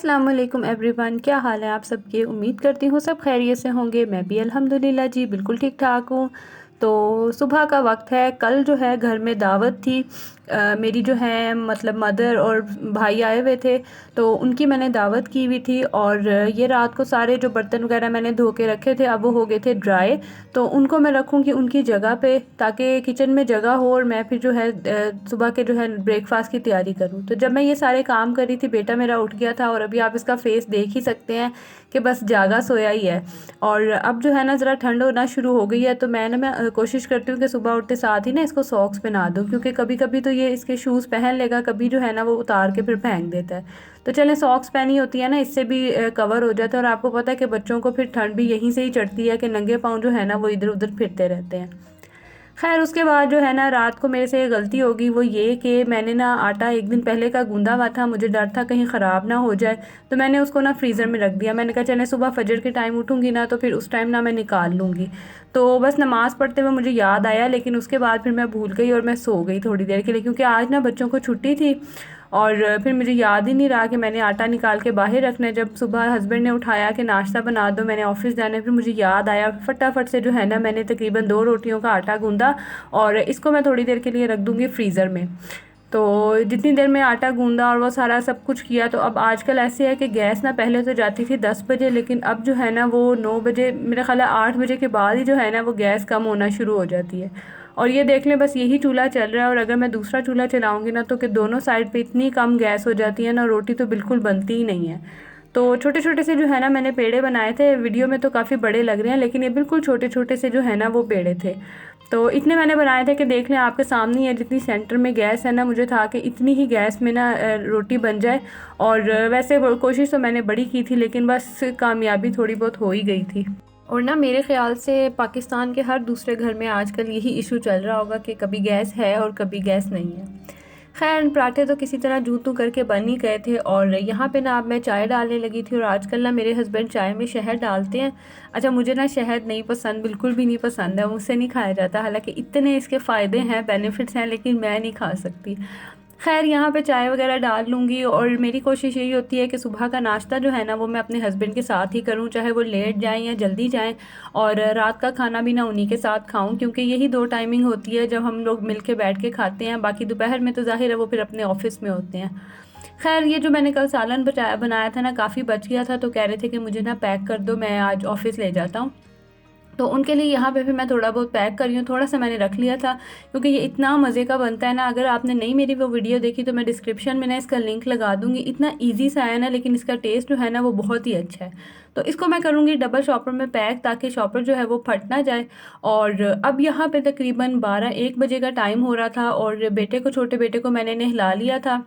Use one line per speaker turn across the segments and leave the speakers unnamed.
अस्सलाम वालेकुम एवरीवन, क्या हाल है आप सबके। उम्मीद करती हूँ सब खैरियत से होंगे। मैं भी अल्हम्दुलिल्लाह जी बिल्कुल ठीक ठाक हूँ। तो सुबह का वक्त है। कल जो है घर में दावत थी। मेरी जो है मतलब मदर और भाई आए हुए थे, तो उनकी मैंने दावत की हुई थी। और ये रात को सारे जो बर्तन वगैरह मैंने धो के रखे थे अब वो हो गए थे ड्राई। तो उनको मैं रखूँगी उनकी जगह पे, ताकि किचन में जगह हो और मैं फिर जो है सुबह के जो है ब्रेकफास्ट की तैयारी करूँ। तो जब मैं ये सारे काम कर रही थी बेटा मेरा उठ गया था, और अभी आप इसका फेस देख ही सकते हैं कि बस जागा सोया ही है। और अब जो है ना ज़रा ठंड होना शुरू हो गई है, तो मैं कोशिश करती हूँ कि सुबह उठते साथ ही ना इसको सॉक्स पहना दूँ, क्योंकि कभी कभी तो ये इसके शूज़ पहन लेगा, कभी जो है ना वो उतार के फिर फेंक देता है। तो चलें, सॉक्स पहनी होती है ना, इससे भी कवर हो जाता है। और आपको पता है कि बच्चों को फिर ठंड भी यहीं से ही चढ़ती है कि नंगे पाँव जो है ना वो इधर उधर फिरते रहते हैं। खैर उसके बाद जो है ना रात को मेरे से गलती होगी, वो ये कि मैंने ना आटा एक दिन पहले का गूंदा हुआ था, मुझे डर था कहीं ख़राब ना हो जाए, तो मैंने उसको ना फ्रीज़र में रख दिया। मैंने कहा चले सुबह फजर के टाइम उठूँगी ना तो फिर उस टाइम ना मैं निकाल लूँगी। तो बस नमाज़ पढ़ते हुए मुझे याद आया, लेकिन उसके बाद फिर मैं भूल गई और मैं सो गई थोड़ी देर के लिए, क्योंकि आज ना बच्चों को छुट्टी थी। और फिर मुझे याद ही नहीं रहा कि मैंने आटा निकाल के बाहर रखना है। जब सुबह हस्बैंड ने उठाया कि नाश्ता बना दो, मैंने ऑफिस जाना है, फिर मुझे याद आया फटाफट से जो है ना मैंने तकरीबन 2 रोटियों का आटा गूंदा, और इसको मैं थोड़ी देर के लिए रख दूँगी फ्रीज़र में। तो जितनी देर में आटा गूंदा और वो सारा सब कुछ किया, तो अब आजकल ऐसे है कि गैस ना पहले तो जाती थी 10 बजे, लेकिन अब जो है ना वो 9 बजे, मेरा ख्याल है 8 बजे के बाद ही जो है ना वो गैस कम होना शुरू हो जाती है। और ये देख लें बस यही चूल्हा चल रहा है, और अगर मैं दूसरा चूल्हा चलाऊंगी ना तो कि दोनों साइड पे इतनी कम गैस हो जाती है ना, रोटी तो बिल्कुल बनती ही नहीं है। तो छोटे छोटे से जो है ना मैंने पेड़े बनाए थे, वीडियो में तो काफ़ी बड़े लग रहे हैं, लेकिन ये बिल्कुल छोटे छोटे से जो है ना वो पेड़े थे। तो इतने मैंने बनाए थे कि देख लें आपके सामने ही है, जितनी सेंटर में गैस है ना, मुझे था कि इतनी ही गैस में ना रोटी बन जाए। और वैसे कोशिश तो मैंने बड़ी की थी, लेकिन बस कामयाबी थोड़ी बहुत हो ही गई थी। और ना मेरे ख़्याल से पाकिस्तान के हर दूसरे घर में आजकल यही इशू चल रहा होगा कि कभी गैस है और कभी गैस नहीं है। खैर पराठे तो किसी तरह जूं तू करके बन ही गए थे, और यहाँ पे ना अब मैं चाय डालने लगी थी। और आजकल ना मेरे हस्बैंड चाय में शहद डालते हैं। अच्छा, मुझे ना शहद नहीं पसंद, बिल्कुल भी नहीं पसंद है, मुझसे नहीं खाया जाता। हालांकि इतने इसके फ़ायदे हैं, बेनिफिट्स हैं, लेकिन मैं नहीं खा सकती। खैर यहाँ पे चाय वगैरह डाल लूँगी, और मेरी कोशिश यही होती है कि सुबह का नाश्ता जो है ना वो मैं अपने हस्बैंड के साथ ही करूँ, चाहे वो लेट जाएं या जल्दी जाएं। और रात का खाना भी ना उन्हीं के साथ खाऊं, क्योंकि यही 2 टाइमिंग होती है जब हम लोग मिल के बैठ के खाते हैं। बाकी दोपहर में तो ज़ाहिर है वो फिर अपने ऑफिस में होते हैं। खैर ये जो मैंने कल सालन बनाया था ना, काफ़ी बच गया था, तो कह रहे थे कि मुझे ना पैक कर दो, मैं आज ऑफिस ले जाता हूँ। तो उनके लिए यहाँ पे फिर मैं थोड़ा बहुत पैक कर रही हूँ, थोड़ा सा मैंने रख लिया था, क्योंकि ये इतना मज़े का बनता है ना। अगर आपने नहीं मेरी वो वीडियो देखी तो मैं डिस्क्रिप्शन में ना इसका लिंक लगा दूँगी। इतना इजी सा है ना, लेकिन इसका टेस्ट जो है ना वो बहुत ही अच्छा है। तो इसको मैं करूँगी डबल शॉपर में पैक, ताकि शॉपर जो है वो फट ना जाए। और अब यहाँ पे तकरीबन 12-1 बजे का टाइम हो रहा था, और बेटे को, छोटे बेटे को मैंने नहला लिया था।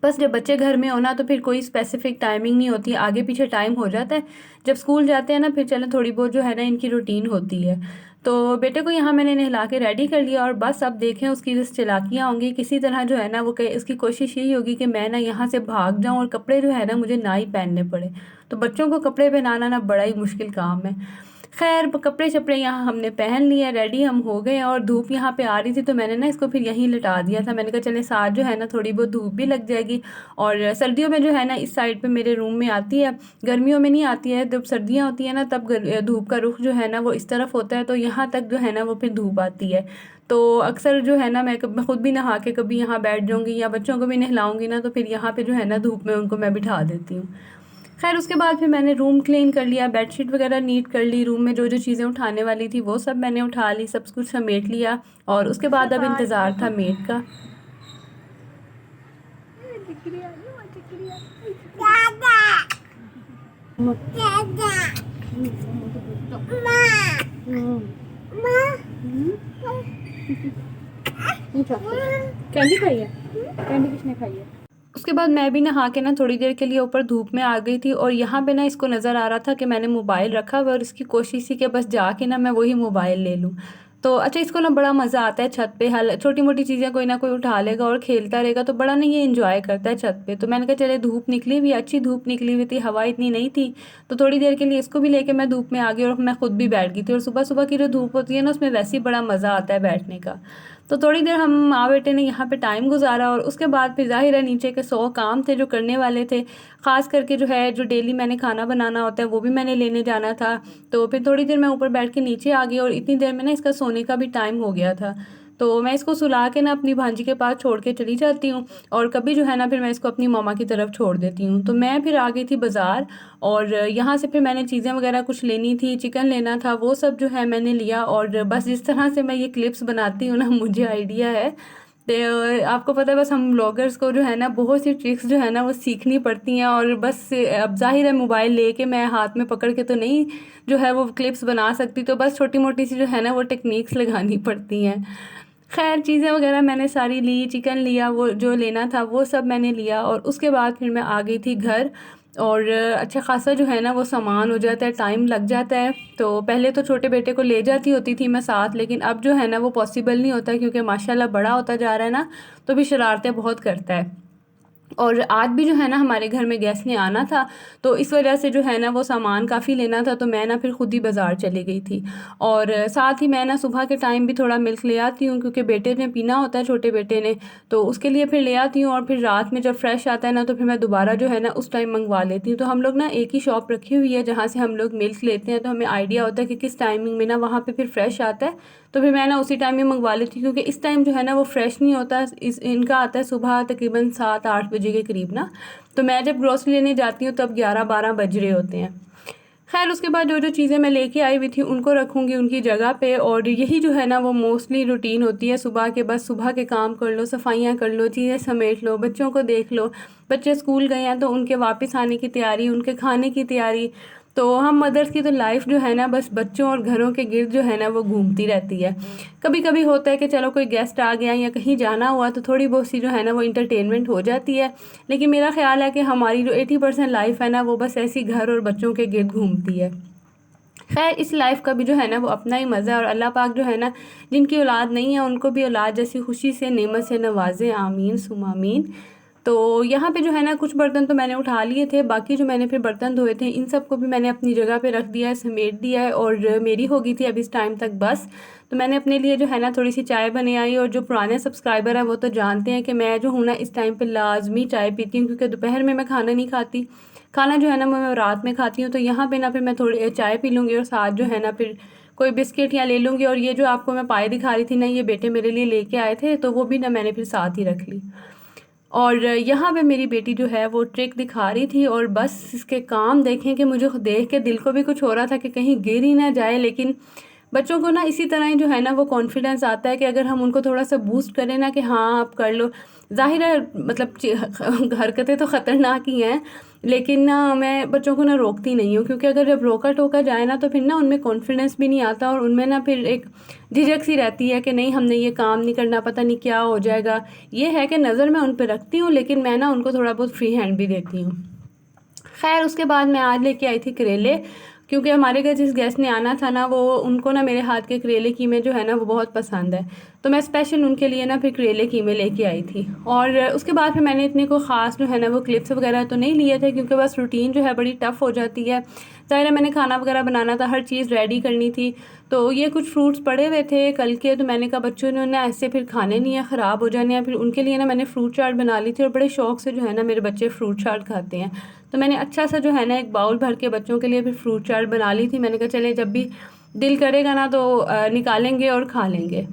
बस जब बच्चे घर में हो ना तो फिर कोई स्पेसिफिक टाइमिंग नहीं होती, आगे पीछे टाइम हो जाता है। जब स्कूल जाते हैं ना फिर चलो थोड़ी बहुत जो है ना इनकी रूटीन होती है। तो बेटे को यहाँ मैंने नहला के रेडी कर लिया, और बस अब देखें उसकी जिस चालाकियाँ होंगी, किसी तरह जो है ना वो उसकी कोशिश यही होगी कि मैं ना यहाँ से भाग जाऊँ और कपड़े जो है ना मुझे ना ही पहनने पड़े। तो बच्चों को कपड़े पहनाना ना बड़ा ही मुश्किल काम है। खैर कपड़े शपड़े यहाँ हमने पहन लिए, रेडी हम हो गए। और धूप यहाँ पे आ रही थी, तो मैंने ना इसको फिर यहीं लिटा दिया था। मैंने कहा चले साथ जो है ना थोड़ी बहुत धूप भी लग जाएगी। और सर्दियों में जो है ना इस साइड पे मेरे रूम में आती है, गर्मियों में नहीं आती है। जब सर्दियाँ होती है ना तब धूप का रुख जो है ना वो इस तरफ होता है, तो यहाँ तक जो है ना वो फिर धूप आती है। तो अक्सर जो है ना मैं खुद भी नहा के कभी यहाँ बैठ जाऊँगी, या बच्चों को भी नहलाऊँगी ना, तो फिर यहाँ पे जो है ना धूप में उनको मैं बिठा देती हूँ। खैर उसके बाद फिर मैंने रूम क्लीन कर लिया, बेडशीट वगैरह नीट कर ली, रूम में जो जो चीज़ें उठाने वाली थी वो सब मैंने उठा ली, सब कुछ समेट लिया। और उसके बाद अब इंतज़ार था मेड का। कैंडी खाई है? कैंडी किसने खाई है? उसके बाद मैं भी नहा के ना थोड़ी देर के लिए ऊपर धूप में आ गई थी, और यहाँ पे ना इसको नज़र आ रहा था कि मैंने मोबाइल रखा हुआ, और इसकी कोशिश थी कि बस जाके ना मैं वही मोबाइल ले लूँ। तो अच्छा, इसको ना बड़ा मज़ा आता है छत पे, हल छोटी मोटी चीज़ें कोई ना कोई उठा लेगा और खेलता रहेगा, तो बड़ा नहीं ये इंजॉय करता है छत पे। तो मैंने कहा चले धूप निकली हुई, अच्छी धूप निकली हुई थी, हवा इतनी नहीं थी, तो थोड़ी देर के लिए इसको भी लेके मैं धूप में आ गई, और मैं खुद भी बैठ गई थी। और सुबह सुबह की जो धूप होती है ना उसमें वैसे ही बड़ा मज़ा आता है बैठने का। तो थोड़ी देर हम माँ बेटे ने यहाँ पे टाइम गुजारा और उसके बाद फिर ज़ाहिर है नीचे के 100 काम थे जो करने वाले थे। ख़ास करके जो है जो डेली मैंने खाना बनाना होता है वो भी मैंने लेने जाना था। तो फिर थोड़ी देर मैं ऊपर बैठ के नीचे आ गई और इतनी देर में ना इसका सोने का भी टाइम हो गया था। तो मैं इसको सुला के ना अपनी भांजी के पास छोड़ के चली जाती हूँ और कभी जो है ना फिर मैं इसको अपनी मम्मा की तरफ छोड़ देती हूँ। तो मैं फिर आ गई थी बाज़ार और यहाँ से फिर मैंने चीज़ें वगैरह कुछ लेनी थी, चिकन लेना था, वो सब जो है मैंने लिया। और बस जिस तरह से मैं ये क्लिप्स बनाती हूँ ना मुझे आइडिया है। तो आपको पता है बस हम ब्लॉगर्स को जो है ना बहुत सी ट्रिक्स जो है ना वो सीखनी पड़ती हैं और बस अब ज़ाहिर है मोबाइल लेके मैं हाथ में पकड़ के तो नहीं जो है वो क्लिप्स बना सकती, तो बस छोटी मोटी सी जो है ना वो टेक्निक्स लगानी पड़ती हैं। खैर चीज़ें वगैरह मैंने सारी ली, चिकन लिया, वो जो लेना था वो सब मैंने लिया और उसके बाद फिर मैं आ गई थी घर। और अच्छा ख़ासा जो है ना वो सामान हो जाता है, टाइम लग जाता है। तो पहले तो छोटे बेटे को ले जाती होती थी मैं साथ, लेकिन अब जो है ना वो पॉसिबल नहीं होता क्योंकि माशाल्लाह बड़ा होता जा रहा है ना, तो भी शरारतें बहुत करता है। और आज भी जो है ना हमारे घर में गेस्ट ने आना था, तो इस वजह से जो है ना वो सामान काफ़ी लेना था, तो मैं ना फिर खुद ही बाज़ार चली गई थी। और साथ ही मैं ना सुबह के टाइम भी थोड़ा मिल्क ले आती हूँ क्योंकि बेटे ने पीना होता है, छोटे बेटे ने, तो उसके लिए फिर ले आती हूँ। और फिर रात में जब फ्रेश आता है ना तो फिर मैं दोबारा जो है ना उस टाइम मंगवा लेती हूँ। तो हम लोग ना एक ही शॉप रखी हुई है जहाँ से हम लोग मिल्क लेते हैं, तो हमें आइडिया होता है कि किस टाइमिंग में ना वहाँ पे फिर फ्रेश आता है। तो फिर मैं ना उसी टाइम में मंगवा लेती हूँ क्योंकि इस टाइम जो है ना वो फ्रेश नहीं होता, इस इनका आता है सुबह तकरीबन 7-8 बजे के करीब ना। तो मैं जब ग्रोसरी लेने जाती हूँ तब 11-12 बज रहे होते हैं। खैर उसके बाद जो जो चीज़ें मैं लेके आई हुई थी उनको रखूँगी उनकी जगह पे। और यही जो है ना वो मोस्टली रूटीन होती है सुबह के, बस सुबह के काम कर लो, सफाइयाँ कर लो, चीज़ें समेट लो, बच्चों को देख लो। बच्चे स्कूल गए हैं तो उनके वापस आने की तैयारी, उनके खाने की तैयारी। तो हम मदर्स की तो लाइफ जो है ना बस बच्चों और घरों के गिर्द जो है ना वो घूमती रहती है। कभी कभी होता है कि चलो कोई गेस्ट आ गया या कहीं जाना हुआ तो थोड़ी बहुत सी जो है ना वो इंटरटेनमेंट हो जाती है, लेकिन मेरा ख्याल है कि हमारी जो 80% लाइफ है ना वो बस ऐसी घर और बच्चों के गिर्द घूमती है। खैर इस लाइफ का भी जो है ना वो अपना ही मज़ा है और अल्लाह पाक जो है ना जिनकी औलाद नहीं है उनको भी औलाद जैसी खुशी से नेमत से नवाजे, आमीन सुम आमीन। तो यहाँ पे जो है ना कुछ बर्तन तो मैंने उठा लिए थे, बाकी जो मैंने फिर बर्तन धोए थे इन सब को भी मैंने अपनी जगह पे रख दिया है, समेट दिया है। और मेरी हो गई थी अब इस टाइम तक बस। तो मैंने अपने लिए जो है ना थोड़ी सी चाय बने आई। और जो पुराने सब्सक्राइबर हैं वो तो जानते हैं कि मैं जो हूँ ना इस टाइम पे लाजमी चाय पीती हूँ क्योंकि दोपहर में मैं खाना नहीं खाती, खाना जो है ना मैं रात में खाती हूँ। तो यहाँ पे ना फिर मैं थोड़ी चाय पी लूँगी और साथ जो है ना फिर कोई बिस्किट या ले लूँगी। और ये जो आपको मैं पाए दिखा रही थी ना ये बेटे मेरे लिए लेके आए थे, तो वो भी ना मैंने फिर साथ ही रख ली। और यहाँ पे मेरी बेटी जो है वो ट्रिक दिखा रही थी और बस इसके काम देखें कि मुझे देख के दिल को भी कुछ हो रहा था कि कहीं गिर ही ना जाए। लेकिन बच्चों को ना इसी तरह ही जो है ना वो कॉन्फिडेंस आता है कि अगर हम उनको थोड़ा सा बूस्ट करें ना कि हाँ आप कर लो। ज़ाहिर है मतलब हरकतें तो ख़तरनाक ही हैं, लेकिन ना मैं बच्चों को ना रोकती नहीं हूँ क्योंकि अगर जब रोका टोका जाए ना तो फिर ना उनमें कॉन्फिडेंस भी नहीं आता और उनमें ना फिर एक झिझक सी रहती है कि नहीं हमने ये काम नहीं करना, पता नहीं क्या हो जाएगा। ये है कि नज़र मैं उन पर रखती हूँ लेकिन मैं ना उनको थोड़ा बहुत फ्री हैंड भी देती हूँ। खैर उसके बाद मैं आज लेके आई थी करेले, क्योंकि हमारे घर जिस गेस्ट ने आना था ना वो उनको ना मेरे हाथ के करेले कीमे जो है ना वो बहुत पसंद है। तो मैं स्पेशल उनके लिए ना फिर करेले कीमे लेके आई थी। और उसके बाद फिर मैंने इतने को ख़ास जो है ना वो क्लिप्स वगैरह तो नहीं लिए थे क्योंकि बस रूटीन जो है बड़ी टफ़ हो जाती है। ज़ाहिर है मैंने खाना वगैरह बनाना था, हर चीज़ रेडी करनी थी। तो ये कुछ फ्रूट्स पड़े हुए थे कल के, तो मैंने कहा बच्चों ने ना ऐसे फिर खाने नहीं है, ख़राब हो जाने हैं। फिर उनके लिए ना मैंने फ्रूट चाट बना ली थी और बड़े शौक़ से जो है ना मेरे बच्चे फ्रूट चाट खाते हैं। तो मैंने अच्छा सा जो है ना एक बाउल भर के बच्चों के लिए भी फ्रूट चाट बना ली थी। मैंने कहा चले जब भी दिल करेगा ना तो निकालेंगे और खा लेंगे।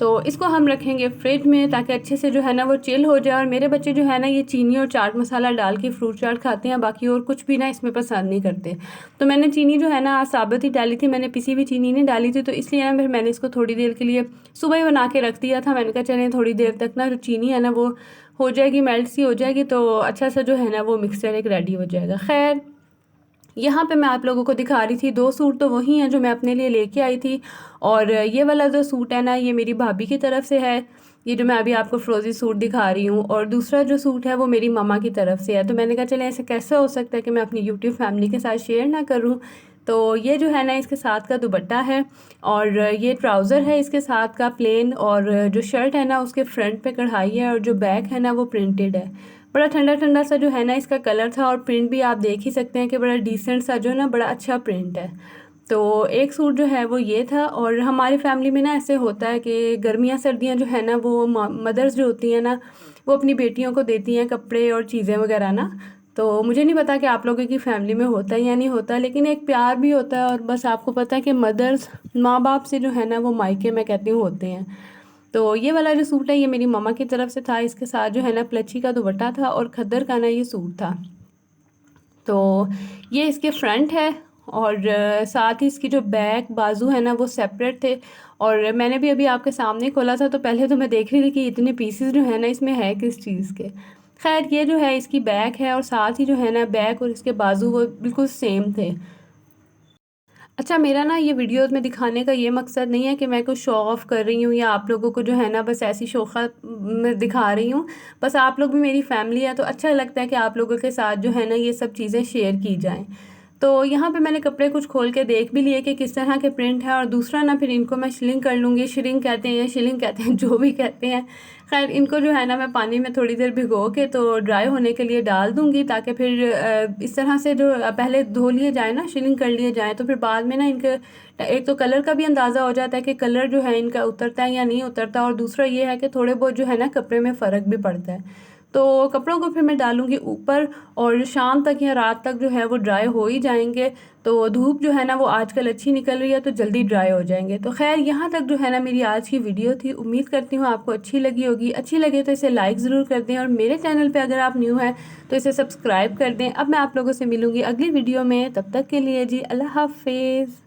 तो इसको हम रखेंगे फ्रिज में ताकि अच्छे से जो है ना वो चिल हो जाए। और मेरे बच्चे जो है ना ये चीनी और चाट मसाला डाल के फ्रूट चाट खाते हैं, बाकी और कुछ भी ना इसमें पसंद नहीं करते। तो मैंने चीनी जो है ना आज साबुत ही डाली थी, मैंने पिसी हुई चीनी नहीं डाली थी। तो इसलिए ना फिर मैंने इसको थोड़ी देर के लिए सुबह ही बना के रख दिया था। मैंने कहा चलें थोड़ी देर तक ना जो चीनी है ना वो हो जाएगी, मेल्ट सी हो जाएगी, तो अच्छा सा जो है ना वो मिक्सचर एक रेडी हो जाएगा। खैर यहाँ पे मैं आप लोगों को दिखा रही थी 2 सूट तो वही हैं जो मैं अपने लिए लेके आई थी। और ये वाला जो सूट है ना ये मेरी भाभी की तरफ से है, ये जो मैं अभी आपको फ्रोज़ी सूट दिखा रही हूँ। और दूसरा जो सूट है वो मेरी मम्मा की तरफ से है। तो मैंने कहा चले ऐसे कैसे हो सकता है कि मैं अपनी यूट्यूब फैमिली के साथ शेयर ना करूँ। तो ये जो है ना इसके साथ का दुपट्टा है और ये ट्राउज़र है इसके साथ का प्लेन। और जो शर्ट है ना उसके फ्रंट पे कढ़ाई है और जो बैक है ना वो प्रिंटेड है। बड़ा ठंडा ठंडा सा जो है ना इसका कलर था और प्रिंट भी आप देख ही सकते हैं कि बड़ा डिसेंट सा जो है ना बड़ा अच्छा प्रिंट है। तो एक सूट जो है वो ये था। और हमारी फैमिली में ना ऐसे होता है कि गर्मियाँ सर्दियाँ जो है ना वो मदर्स जो होती हैं ना वो अपनी बेटियों को देती हैं कपड़े और चीज़ें वगैरह ना। तो मुझे नहीं पता कि आप लोगों की फैमिली में होता है या नहीं होता, लेकिन एक प्यार भी होता है। और बस आपको पता है कि मदर्स माँ बाप से जो है ना वो मायके में कहती हूँ होते हैं। तो ये वाला जो सूट है ये मेरी मम्मा की तरफ से था। इसके साथ जो है ना प्लची का दुपट्टा था और खद्दर का ना ये सूट था। तो ये इसके फ्रंट है। और साथ ही इसकी जो बैक बाजू है ना वो सेपरेट थे। और मैंने भी अभी आपके सामने खोला था तो पहले तो मैं देख रही थी कि इतने पीसेस जो है ना इसमें है किस चीज़ के। खैर ये जो है इसकी बैक है और साथ ही जो है ना बैक और इसके बाजू वो बिल्कुल सेम थे। अच्छा, मेरा ना ये वीडियोज़ में दिखाने का ये मकसद नहीं है कि मैं कुछ शो ऑफ़ कर रही हूँ या आप लोगों को जो है ना बस ऐसी शोख़ा में दिखा रही हूँ। बस आप लोग भी मेरी फ़ैमिली है तो अच्छा लगता है कि आप लोगों के साथ जो है ना ये सब चीज़ें शेयर की जाएँ। तो यहाँ पे मैंने कपड़े कुछ खोल के देख भी लिए कि किस तरह के प्रिंट है। और दूसरा ना फिर इनको मैं शिलिंग कर लूँगी, श्रिंक कहते हैं या शिलिंग कहते हैं जो भी कहते हैं। खैर इनको जो है ना मैं पानी में थोड़ी देर भिगो के तो ड्राई होने के लिए डाल दूँगी, ताकि फिर इस तरह से जो पहले धो लिए जाए ना, शिलिंग कर लिए जाएँ, तो फिर बाद में ना इनके एक तो कलर का भी अंदाज़ा हो जाता है कि कलर जो है इनका उतरता है या नहीं उतरता। और दूसरा ये है कि थोड़े बहुत जो है ना कपड़े में फ़र्क भी पड़ता है। तो कपड़ों को फिर मैं डालूँगी ऊपर और शाम तक या रात तक जो है वो ड्राई हो ही जाएँगे। तो धूप जो है ना वो आजकल अच्छी निकल रही है तो जल्दी ड्राई हो जाएँगे। तो ख़ैर यहाँ तक जो है ना मेरी आज की वीडियो थी। उम्मीद करती हूँ आपको अच्छी लगी होगी। अच्छी लगे तो इसे लाइक ज़रूर कर दें और मेरे चैनल पे अगर आप न्यू हैं तो इसे सब्सक्राइब कर दें। अब मैं आप लोगों से मिलूँगी अगली वीडियो में, तब तक के लिए जी अल्लाह हाफ़िज़।